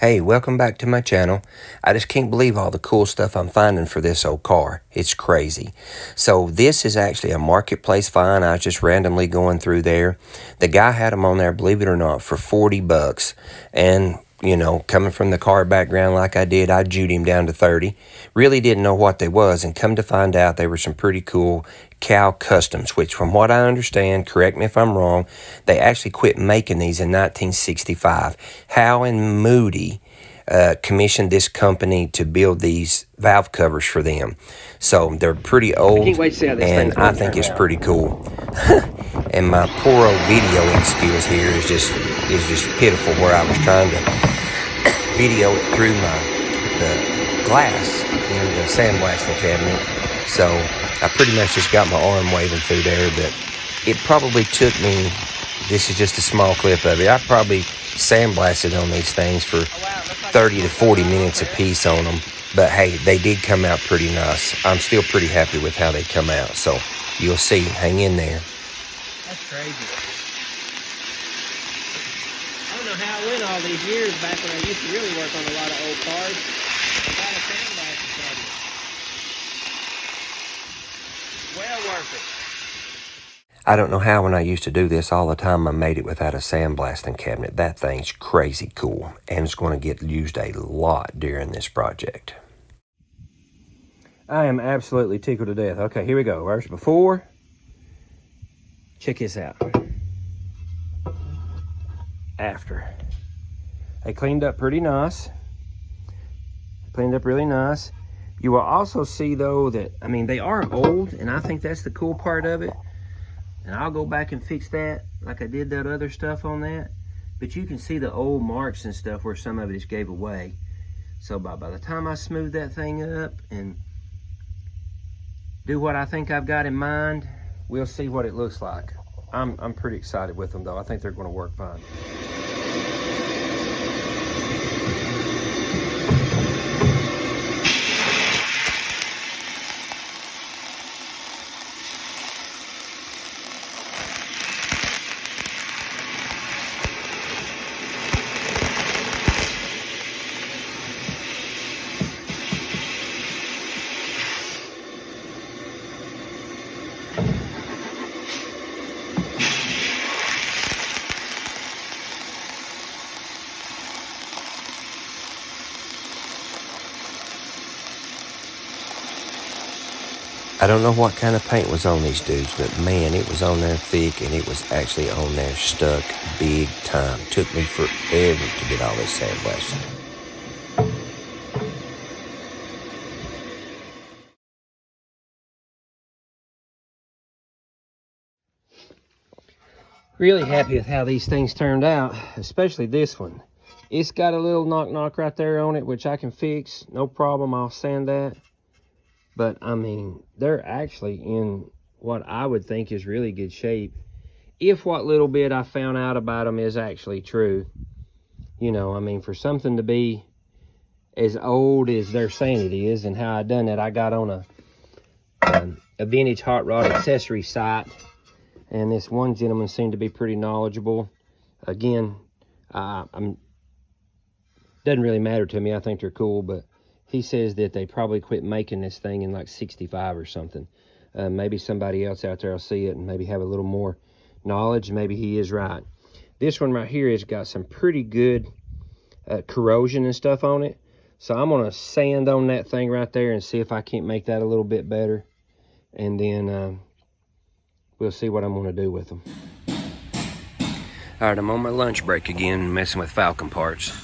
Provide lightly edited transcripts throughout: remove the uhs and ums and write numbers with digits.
Hey, welcome back to my channel. I just can't believe all the cool stuff I'm finding for this old car. It's crazy. So this is actually a marketplace find. I was just randomly going through there. The guy had them on there, believe it or not, for 40 bucks. And, you know, coming from the car background like I did, I jewed him down to 30. Really didn't know what they was, and come to find out they were some pretty cool cow customs, which from what I understand, correct me if I'm wrong, they actually quit making these in 1965. Howe and Moody commissioned this company to build these valve covers for them. So they're pretty old, I can't wait to see how this and I think it's pretty cool. And my poor old videoing skills here is just pitiful, where I was trying to video it through the glass in the sandblasting cabinet. So I pretty much just got my arm waving through there, but it probably took me, this is just a small clip of it, I probably sandblasted on these things for 30 to 40 minutes a piece on them. But hey, they did come out pretty nice. I'm still pretty happy with how they come out. So you'll see, hang in there. That's crazy. I don't know how it went all these years back when I used to really work on a lot of old cars. Without a sandblasting cabinet. Well worth it. I don't know how when I used to do this all the time I made it without a sandblasting cabinet. That thing's crazy cool, and it's going to get used a lot during this project. I am absolutely tickled to death. Okay, here we go. First, before. Check this out. After. They cleaned up pretty nice. Cleaned up really nice. You will also see, though, that, I mean, they are old, and I think that's the cool part of it. And I'll go back and fix that like I did that other stuff on that. But you can see the old marks and stuff where some of it is gave away. So by the time I smooth that thing up and do what I think I've got in mind, we'll see what it looks like. I'm pretty excited with them, though. I think they're going to work fine. I don't know what kind of paint was on these dudes, but man, it was on there thick, and it was actually on there stuck big time. Took me forever to get all this sandblasted. Really happy with how these things turned out, especially this one. It's got a little knock right there on it, which I can fix, no problem. I'll sand that. But I mean, they're actually in what I would think is really good shape, if what little bit I found out about them is actually true. You know, I mean, for something to be as old as they're saying it is, and how I done it, I got on a vintage hot rod accessory site, and this one gentleman seemed to be pretty knowledgeable. Again, doesn't really matter to me. I think they're cool, but he says that they probably quit making this thing in like 65 or something. Maybe somebody else out there will see it and maybe have a little more knowledge. Maybe he is right. This one right here has got some pretty good corrosion and stuff on it. So I'm going to sand on that thing right there and see if I can't make that a little bit better. And then we'll see what I'm going to do with them. All right, I'm on my lunch break again, messing with Falcon parts.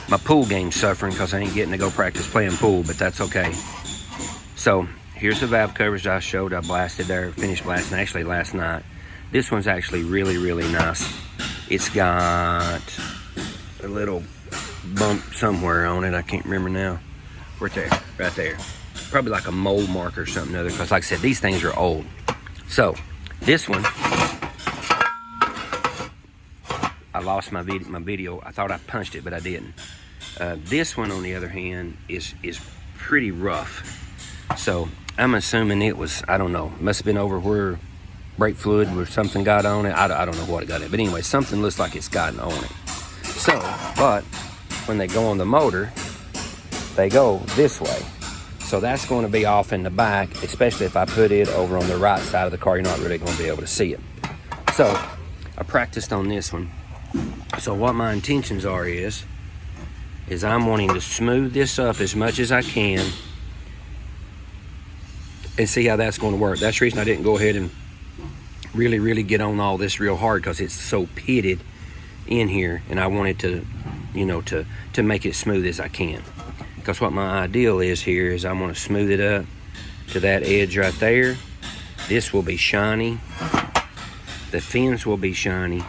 My pool game's suffering because I ain't getting to go practice playing pool, but that's okay. So here's the valve covers I showed. I blasted there, finished blasting actually last night. This one's actually really, really nice. It's got a little bump somewhere on it. I can't remember now. Right there. Probably like a mold mark or something other, because like I said, these things are old. So this one, I lost my video. I thought I punched it, but I didn't. This one, on the other hand, is pretty rough. So I'm assuming it was, I don't know, must have been over where brake fluid or something got on it. I don't know what it got in. But anyway, something looks like it's gotten on it. So, but when they go on the motor, they go this way. So that's going to be off in the back, especially if I put it over on the right side of the car. You're not really going to be able to see it. So I practiced on this one. So what my intentions are is I'm wanting to smooth this up as much as I can and see how that's going to work. That's the reason I didn't go ahead and really get on all this real hard, because it's so pitted in here, and I wanted to, you know, to make it smooth as I can. Because what my ideal is here is I'm going to smooth it up to that edge right there. This will be shiny. The fins will be shiny.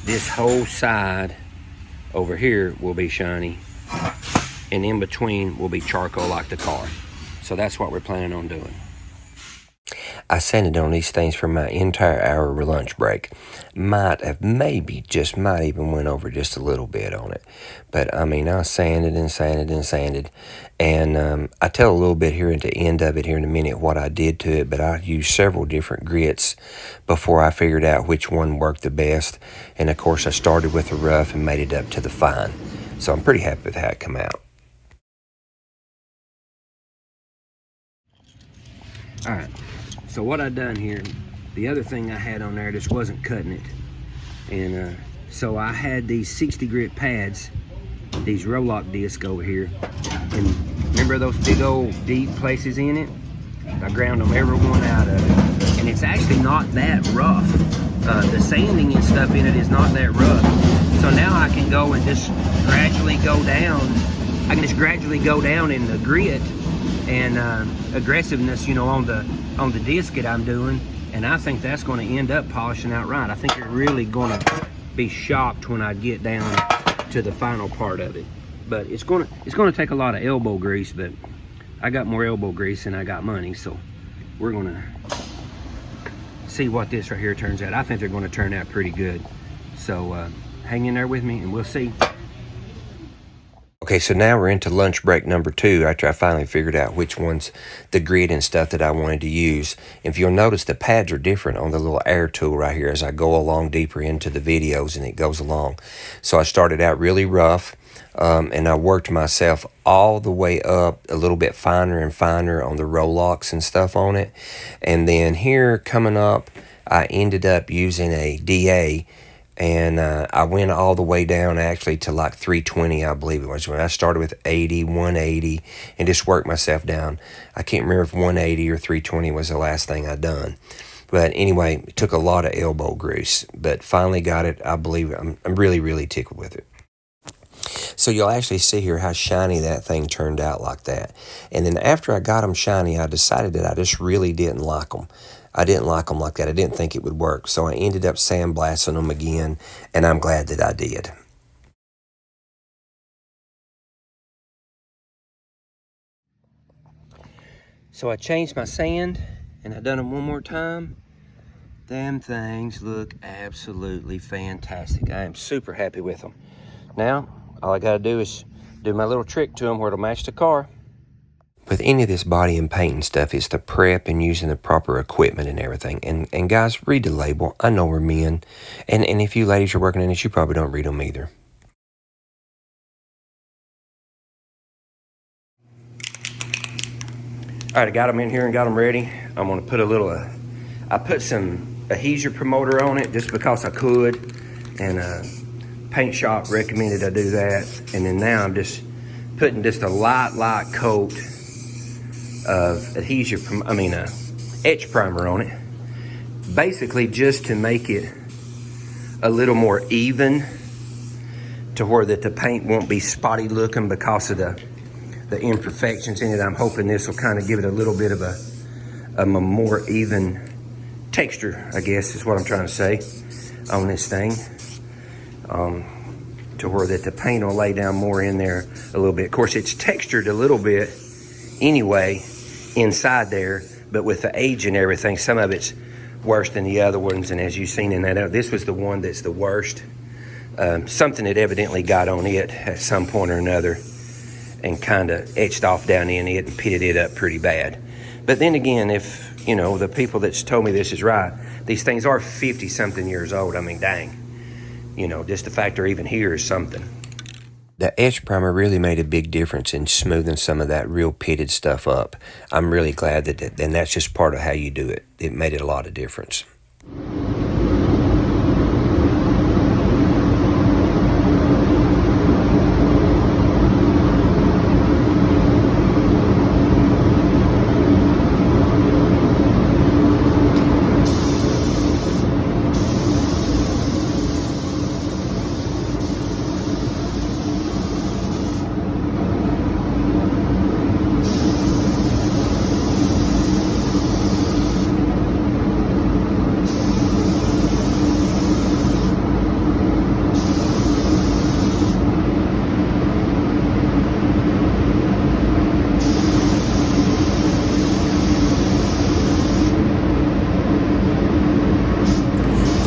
This whole side over here will be shiny. And in between will be charcoal like the car. So that's what we're planning on doing. I sanded on these things for my entire hour lunch break. Might even went over just a little bit on it. But I mean, I sanded and sanded and sanded. And I tell a little bit here at the end of it here in a minute what I did to it. But I used several different grits before I figured out which one worked the best. And of course, I started with the rough and made it up to the fine. So I'm pretty happy with how it came out. All right. So what I done here, the other thing I had on there just wasn't cutting it. And so I had these 60 grit pads, these Rolock discs over here. And remember those big old deep places in it? I ground them every one out of it. And it's actually not that rough. The sanding and stuff in it is not that rough. So now I can go and just gradually go down. I can just gradually go down in the grit and aggressiveness, you know, on the disc that I'm doing, and I think that's going to end up polishing out right. I think you're really going to be shocked when I get down to the final part of it. But it's going to take a lot of elbow grease, but I got more elbow grease than I got money, so we're going to see what this right here turns out. I think they're going to turn out pretty good. So hang in there with me and we'll see. Okay, so now we're into lunch break number 2 after I finally figured out which one's the grit and stuff that I wanted to use. If you'll notice, the pads are different on the little air tool right here as I go along deeper into the videos and it goes along. So I started out really rough and I worked myself all the way up a little bit finer and finer on the Rolocks and stuff on it. And then here coming up, I ended up using a DA. And I went all the way down actually to like 320, I believe it was. When I started with 80, 180, and just worked myself down. I can't remember if 180 or 320 was the last thing I done. But anyway, it took a lot of elbow grease. But finally got it. I believe I'm really tickled with it. So you'll actually see here how shiny that thing turned out like that. And then after I got them shiny, I decided that I just really didn't like them. I didn't like them like that. I didn't think it would work. So I ended up sandblasting them again, and I'm glad that I did. So I changed my sand, and I done them one more time. Them things look absolutely fantastic. I am super happy with them. Now, all I got to do is do my little trick to them where it'll match the car. With any of this body and painting stuff, it's the prep and using the proper equipment and everything. And guys, read the label. I know we're men. And if you ladies are working in this, you probably don't read them either. All right, I got them in here and got them ready. I'm going to put a little, I put some adhesive promoter on it just because I could. And paint shop recommended I do that. And then now I'm just putting just a light coat of adhesive, etch primer on it, basically just to make it a little more even, to where that the paint won't be spotty looking because of the imperfections in it. I'm hoping this will kind of give it a little bit of a more even texture, I guess is what I'm trying to say on this thing, to where that the paint will lay down more in there a little bit. Of course, it's textured a little bit anyway inside there, but with the age and everything, some of it's worse than the other ones. And as you've seen in that, this was the one that's the worst. Something that evidently got on it at some point or another and kind of etched off down in it and pitted it up pretty bad. But then again, if, you know, the people that's told me this is right, these things are 50-something years old. I mean, dang. You know, just the fact they're even here is something. The etch primer really made a big difference in smoothing some of that real pitted stuff up. I'm really glad and that's just part of how you do it. It made it a lot of difference.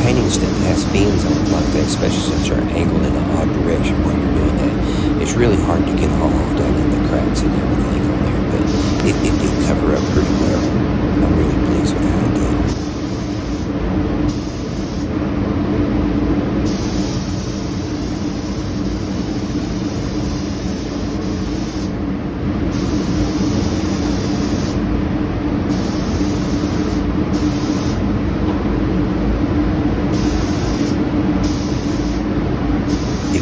Painting stuff that has fins on it like that, especially since they're angled in an odd direction while you're doing that, it's really hard to get all off down in the cracks and everything on there, but it did cover up pretty well. I'm really pleased with how it did.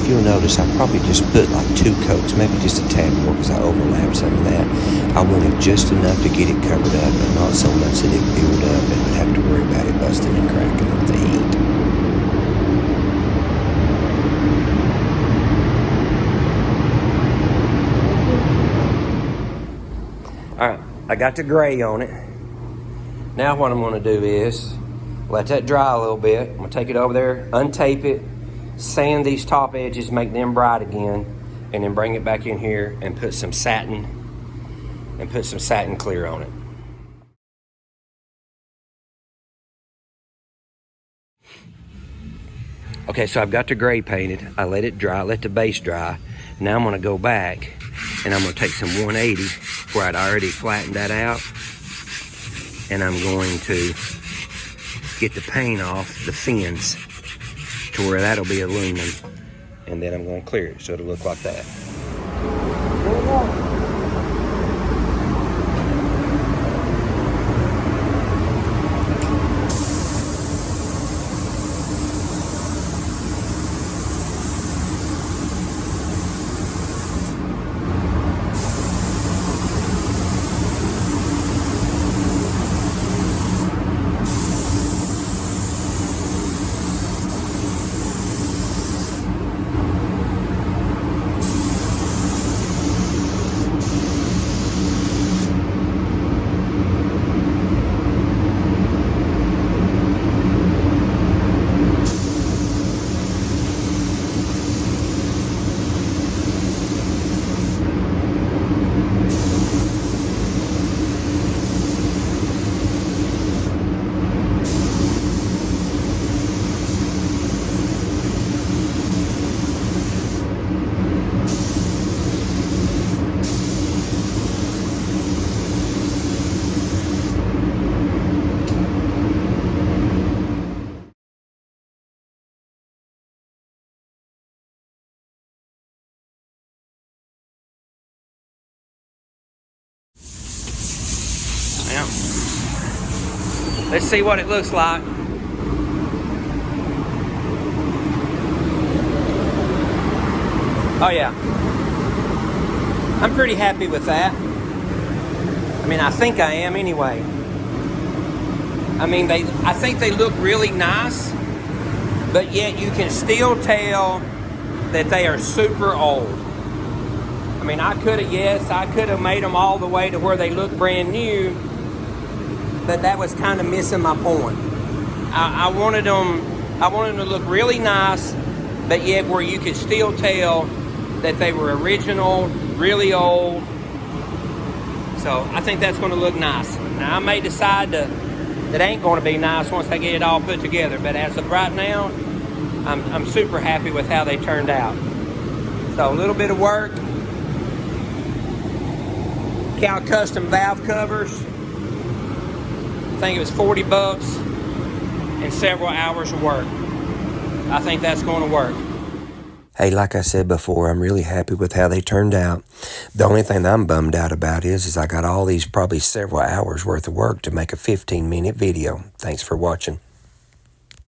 You'll notice I probably just put like 2 coats, maybe just a tad more because I overlapped some of that. I wanted just enough to get it covered up, but not so much that it peeled up and would have to worry about it busting and cracking with the heat. Alright, I got the gray on it. Now what I'm going to do is let that dry a little bit. I'm going to take it over there, untape it, sand these top edges, make them bright again, and then bring it back in here and put some satin clear on it. Okay, so I've got the gray painted. I let it dry, let the base dry. Now I'm gonna go back and I'm gonna take some 180 where I'd already flattened that out, and I'm going to get the paint off the fins to where that'll be aluminum, and then I'm going to clear it so it'll look like that. Now, let's see what it looks like. Oh yeah, I'm pretty happy with that. I mean, I think I am anyway. I mean, I think they look really nice, but yet you can still tell that they are super old. I mean, I could have made them all the way to where they look brand new, but that was kind of missing my point. I wanted them to look really nice, but yet where you could still tell that they were original, really old. So I think that's going to look nice. Now I may decide that ain't going to be nice once I get it all put together, but as of right now, I'm super happy with how they turned out. So a little bit of work. Cal Custom valve covers. I think it was $40 and several hours of work. I think that's going to work. Hey, like I said before, I'm really happy with how they turned out. The only thing that I'm bummed out about is I got all these probably several hours worth of work to make a 15-minute video. Thanks for watching.